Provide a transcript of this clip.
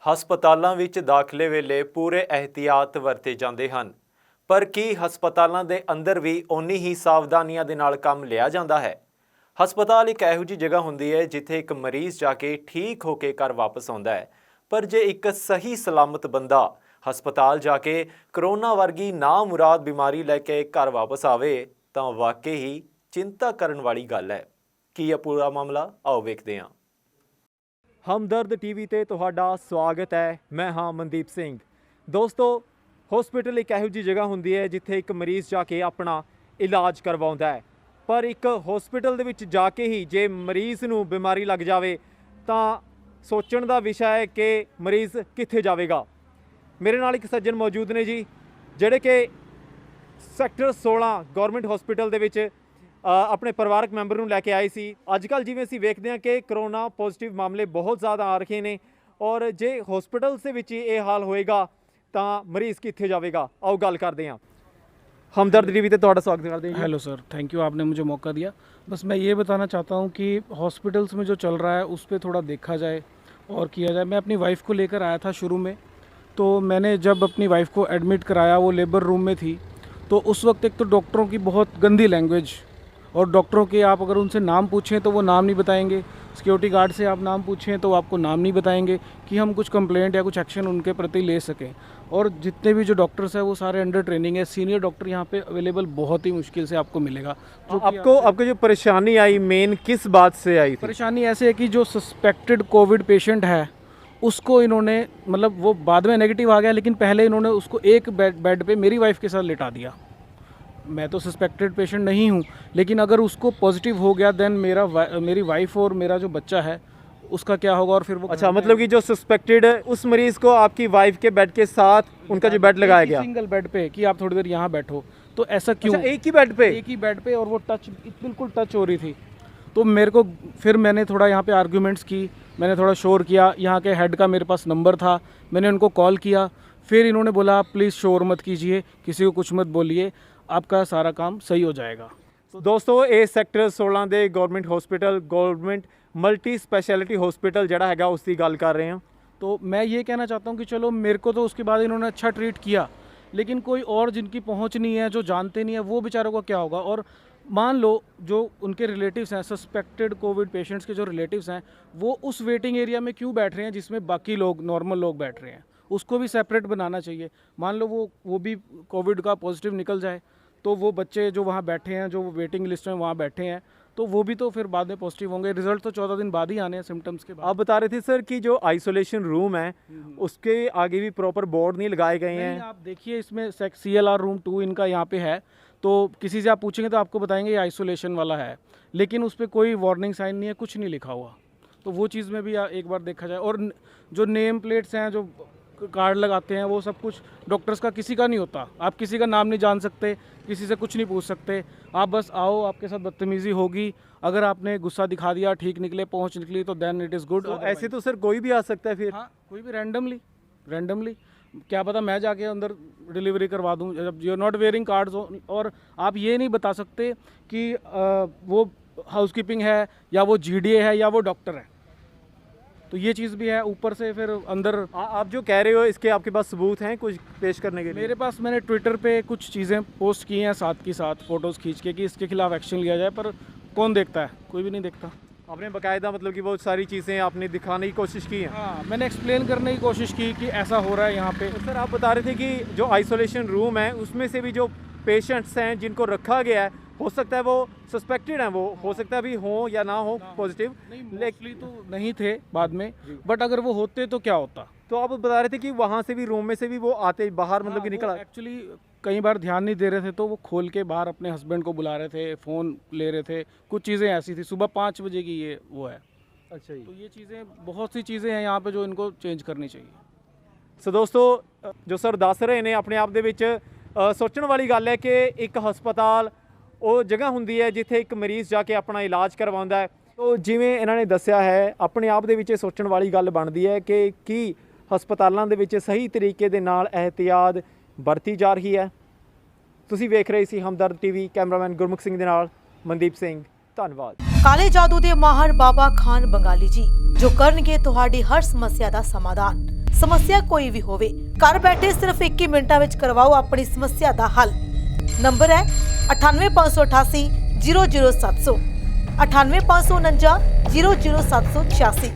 ਹਸਪਤਾਲਾਂ ਵਿੱਚ ਦਾਖਲੇ ਵੇਲੇ ਪੂਰੇ ਇਹਤਿਆਤ ਵਰਤੇ ਜਾਂਦੇ ਹਨ, ਪਰ ਕੀ ਹਸਪਤਾਲਾਂ ਦੇ ਅੰਦਰ ਵੀ ਓਨੀ ਹੀ ਸਾਵਧਾਨੀਆਂ ਦੇ ਨਾਲ ਕੰਮ ਲਿਆ ਜਾਂਦਾ ਹੈ? ਹਸਪਤਾਲ ਇੱਕ ਇਹੋ ਜਿਹੀ ਜਗ੍ਹਾ ਹੁੰਦੀ ਹੈ ਜਿੱਥੇ ਇੱਕ ਮਰੀਜ਼ ਜਾ ਕੇ ਠੀਕ ਹੋ ਕੇ ਘਰ ਵਾਪਸ ਆਉਂਦਾ ਹੈ, ਪਰ ਜੇ ਇੱਕ ਸਹੀ ਸਲਾਮਤ ਬੰਦਾ ਹਸਪਤਾਲ ਜਾ ਕੇ ਕਰੋਨਾ ਵਰਗੀ ਨਾਮੁਰਾਦ ਬਿਮਾਰੀ ਲੈ ਕੇ ਘਰ ਵਾਪਸ ਆਵੇ ਤਾਂ ਵਾਕਈ ਹੀ ਚਿੰਤਾ ਕਰਨ ਵਾਲੀ ਗੱਲ ਹੈ। ਕੀ ਹੈ ਪੂਰਾ ਮਾਮਲਾ, ਆਓ ਵੇਖਦੇ ਹਾਂ। ਹਮਦਰਦ ਟੀਵੀ ਤੇ ਤੁਹਾਡਾ ਸਵਾਗਤ ਹੈ। ਮੈਂ ਹਾਂ ਮਨਦੀਪ ਸਿੰਘ। ਦੋਸਤੋ, ਹਸਪੀਟਲ ਇੱਕ ਇਹੋ ਜਿਹੀ ਜਗ੍ਹਾ ਹੁੰਦੀ ਹੈ ਜਿੱਥੇ ਇੱਕ ਮਰੀਜ਼ ਜਾ ਕੇ ਆਪਣਾ ਇਲਾਜ ਕਰਵਾਉਂਦਾ ਹੈ, ਪਰ ਇੱਕ ਹਸਪੀਟਲ ਦੇ ਵਿੱਚ ਜਾ ਕੇ ਹੀ ਜੇ ਮਰੀਜ਼ ਨੂੰ ਬਿਮਾਰੀ ਲੱਗ ਜਾਵੇ ਤਾਂ ਸੋਚਣ ਦਾ ਵਿਸ਼ਾ ਹੈ ਕਿ ਮਰੀਜ਼ ਕਿੱਥੇ ਜਾਵੇਗਾ। ਮੇਰੇ ਨਾਲ ਇੱਕ ਸੱਜਣ ਮੌਜੂਦ ਨੇ ਜੀ, ਜਿਹੜੇ ਕਿ ਸੈਕਟਰ 16 ਗਵਰਨਮੈਂਟ ਹਸਪੀਟਲ ਦੇ ਵਿੱਚ ਆਪਣੇ ਪਰਿਵਾਰਕ ਮੈਂਬਰ ਨੂੰ ਲੈ ਕੇ ਆਏ ਸੀ। ਅੱਜ ਕੱਲ੍ਹ ਜਿਵੇਂ ਅਸੀਂ ਵੇਖਦੇ ਹਾਂ ਕਿ ਕਰੋਨਾ ਪੋਜ਼ੀਟਿਵ ਮਾਮਲੇ ਬਹੁਤ ਜ਼ਿਆਦਾ ਆ ਰਹੇ ਨੇ, ਔਰ ਜੇ ਹਸਪੀਟਲਸ ਦੇ ਵਿੱਚ ਇਹ ਹਾਲ ਹੋਏਗਾ ਤਾਂ ਮਰੀਜ਼ ਕਿੱਥੇ जाएगा। आओ गल करते हैं। हमदर्द टीवी पे ਤੁਹਾਡਾ स्वागत करते हैं। हेलो सर, थैंक यू, आपने मुझे मौका दिया। बस मैं ये बताना चाहता हूँ कि हॉस्पिटल्स में जो चल रहा है उस पर थोड़ा देखा जाए और किया जाए। मैं अपनी वाइफ़ को लेकर आया था शुरू में, तो मैंने जब अपनी वाइफ़ को एडमिट कराया, वो लेबर रूम में थी, तो उस वक्त एक तो डॉक्टरों की बहुत गंदी लैंग्वेज, और डॉक्टरों के आप अगर उनसे नाम पूछें तो वो नाम नहीं बताएंगे, सिक्योरिटी गार्ड से आप नाम पूछें तो आपको नाम नहीं बताएंगे कि हम कुछ कंप्लेंट या कुछ एक्शन उनके प्रति ले सकें। और जितने भी जो डॉक्टर्स हैं वो सारे अंडर ट्रेनिंग है। सीनियर डॉक्टर यहाँ पे अवेलेबल बहुत ही मुश्किल से आपको मिलेगा। जो आपको जो परेशानी आई मेन किस बात से आई थी? परेशानी ऐसे है कि जो सस्पेक्टेड कोविड पेशेंट है उसको इन्होंने, मतलब वो बाद में नेगेटिव आ गया, लेकिन पहले इन्होंने उसको एक बेड पे मेरी वाइफ़ के साथ लिटा दिया। मैं तो सस्पेक्टेड पेशेंट नहीं हूँ, लेकिन अगर उसको पॉजिटिव हो गया देन मेरी वाइफ और मेरा जो बच्चा है उसका क्या होगा। और फिर वो अच्छा, मतलब कि जो सस्पेक्टेड है उस मरीज को आपकी वाइफ के बेड के साथ उनका जो बेड लगाया गया, सिंगल बेड पे कि आप थोड़ी देर यहाँ बैठो, तो ऐसा क्यों? अच्छा, एक ही बेड पे, और वो बिल्कुल टच हो रही थी। तो मेरे को फिर मैंने थोड़ा यहाँ पे आर्ग्यूमेंट्स की, मैंने थोड़ा शोर किया। यहाँ के हेड का मेरे पास नंबर था, मैंने उनको कॉल किया। फिर इन्होंने बोला आप प्लीज़ शोर मत कीजिए, किसी को कुछ मत बोलिए, आपका सारा काम सही हो जाएगा। तो दोस्तों, ये सैक्टर 16 ਦੇ government hospital, government multi speciality hospital जड़ा हैगा उसकी गल कर रहे हैं। तो मैं ये कहना चाहता हूँ कि चलो, मेरे को तो उसके बाद इन्होंने अच्छा ट्रीट किया, लेकिन कोई और जिनकी पहुँच नहीं है, जो जानते नहीं है, वो बेचारों का क्या होगा। और मान लो जो उनके रिलेटिव्स हैं, सस्पेक्टेड कोविड पेशेंट्स के जो रिलेटिव्स हैं, वो उस वेटिंग एरिया में क्यों बैठ रहे हैं जिसमें बाकी लोग, नॉर्मल लोग बैठ रहे हैं? उसको भी सेपरेट बनाना चाहिए। मान लो वो भी कोविड का पॉजिटिव निकल जाए, तो वो बच्चे जो वहाँ बैठे हैं, जो वेटिंग लिस्ट में वहाँ बैठे हैं, तो वो भी तो फिर बाद में पॉजिटिव होंगे। रिजल्ट तो 14 दिन बाद ही आने हैं, सिम्टम्स के बाद। आप बता रहे थे सर कि जो आइसोलेशन रूम है उसके आगे भी प्रॉपर बोर्ड नहीं लगाए गए हैं। आप देखिए, इसमें CLR रूम 2 इनका यहाँ पे है, तो किसी से आप पूछेंगे तो आपको बताएंगे ये आइसोलेशन वाला है, लेकिन उस पर कोई वार्निंग साइन नहीं है, कुछ नहीं लिखा हुआ। तो वो चीज़ में भी एक बार देखा जाए। और जो नेम प्लेट्स हैं, जो कार्ड लगाते हैं, वो सब कुछ डॉक्टर्स का किसी का नहीं होता। आप किसी का नाम नहीं जान सकते, किसी से कुछ नहीं पूछ सकते। आप बस आओ, आपके साथ बदतमीज़ी होगी, अगर आपने गुस्सा दिखा दिया, ठीक निकले, पहुंच निकली, तो देन इट इज़ गुड। ऐसे तो सर कोई भी आ सकता है फिर। हाँ, कोई भी रैंडमली क्या पता मैं जाके अंदर डिलीवरी करवा दूँ जब you are not wearing cards. और आप ये नहीं बता सकते कि वो हाउसकीपिंग है या वो GDA है या वो डॉक्टर है, तो ये चीज़ भी है। ऊपर से फिर अंदर आप जो कह रहे हो इसके आपके पास सबूत हैं कुछ पेश करने के लिए? मेरे पास, मैंने ट्विटर पे कुछ चीज़ें पोस्ट की हैं, साथ की साथ फ़ोटोज़ खींच के कि इसके खिलाफ़ एक्शन लिया जाए, पर कौन देखता है? कोई भी नहीं देखता। आपने बाकायदा मतलब कि बहुत सारी चीज़ें आपने दिखाने की कोशिश की हैं? हाँ, मैंने एक्सप्लेन करने की कोशिश की कि ऐसा हो रहा है यहाँ पे। तो सर आप बता रहे थे कि जो आइसोलेशन रूम है उसमें से भी जो पेशेंट्स हैं जिनको रखा गया है, हो सकता है वो सस्पेक्टेड हैं, वो हो सकता है अभी हो या ना हो पॉजिटिव, लेकिन तो नहीं थे बाद में, बट अगर वो होते तो क्या होता? तो आप बता रहे थे कि वहाँ से भी, रूम में से भी वो आते बाहर, मतलब कि निकला। एक्चुअली कई बार ध्यान नहीं दे रहे थे, तो वो खोल के बाहर अपने हस्बैंड को बुला रहे थे, फ़ोन ले रहे थे, कुछ चीज़ें ऐसी थी। सुबह 5 बजे की ये वो है। अच्छा जी। तो ये चीज़ें, बहुत सी चीज़ें हैं यहाँ पे जो इनको चेंज करनी चाहिए। सो दोस्तों, जो सर दस रहे ने अपने आप दे विच सोचण वाली गल है कि एक हस्पताल ਉਹ ਜਗ੍ਹਾ ਹੁੰਦੀ ਹੈ ਜਿੱਥੇ ਇੱਕ ਮਰੀਜ਼ ਜਾ ਕੇ ਆਪਣਾ ਇਲਾਜ ਕਰਵਾਉਂਦਾ ਹੈ। तो ਜਿਵੇਂ ਇਹਨਾਂ ਨੇ ਦੱਸਿਆ ਹੈ, ਆਪਣੇ ਆਪ ਦੇ ਵਿੱਚ ਸੋਚਣ ਵਾਲੀ ਗੱਲ ਬਣਦੀ ਹੈ ਕਿ ਕੀ ਹਸਪਤਾਲਾਂ ਦੇ ਵਿੱਚ ਸਹੀ ਤਰੀਕੇ ਦੇ ਨਾਲ ਇਹਤਿਆਤ ਵਰਤੀ ਜਾ ਰਹੀ ਹੈ। ਤੁਸੀਂ ਵੇਖ ਰਹੇ ਸੀ ਹਮਦਰਦ ਟੀਵੀ, ਕੈਮਰਾਮੈਨ ਗੁਰਮੁਖ ਸਿੰਘ ਦੇ ਨਾਲ ਮਨਦੀਪ ਸਿੰਘ। ਧੰਨਵਾਦ। ਕਾਲੇ ਜਾਦੂ ਦੇ ਮਾਹਰ ਬਾਬਾ ਖਾਨ ਬੰਗਾਲੀ ਜੀ, ਜੋ ਕਰਨਗੇ ਤੁਹਾਡੀ ਹਰ ਸਮੱਸਿਆ ਦਾ ਸਮਾਧਾਨ। ਸਮੱਸਿਆ ਕੋਈ ਵੀ ਹੋਵੇ, ਘਰ ਬੈਠੇ ਸਿਰਫ 21 ਮਿੰਟਾਂ ਵਿੱਚ ਕਰਵਾਓ ਆਪਣੀ ਸਮੱਸਿਆ ਦਾ ਹੱਲ। ਨੰਬਰ ਹੈ 9858 00700 9859 00786।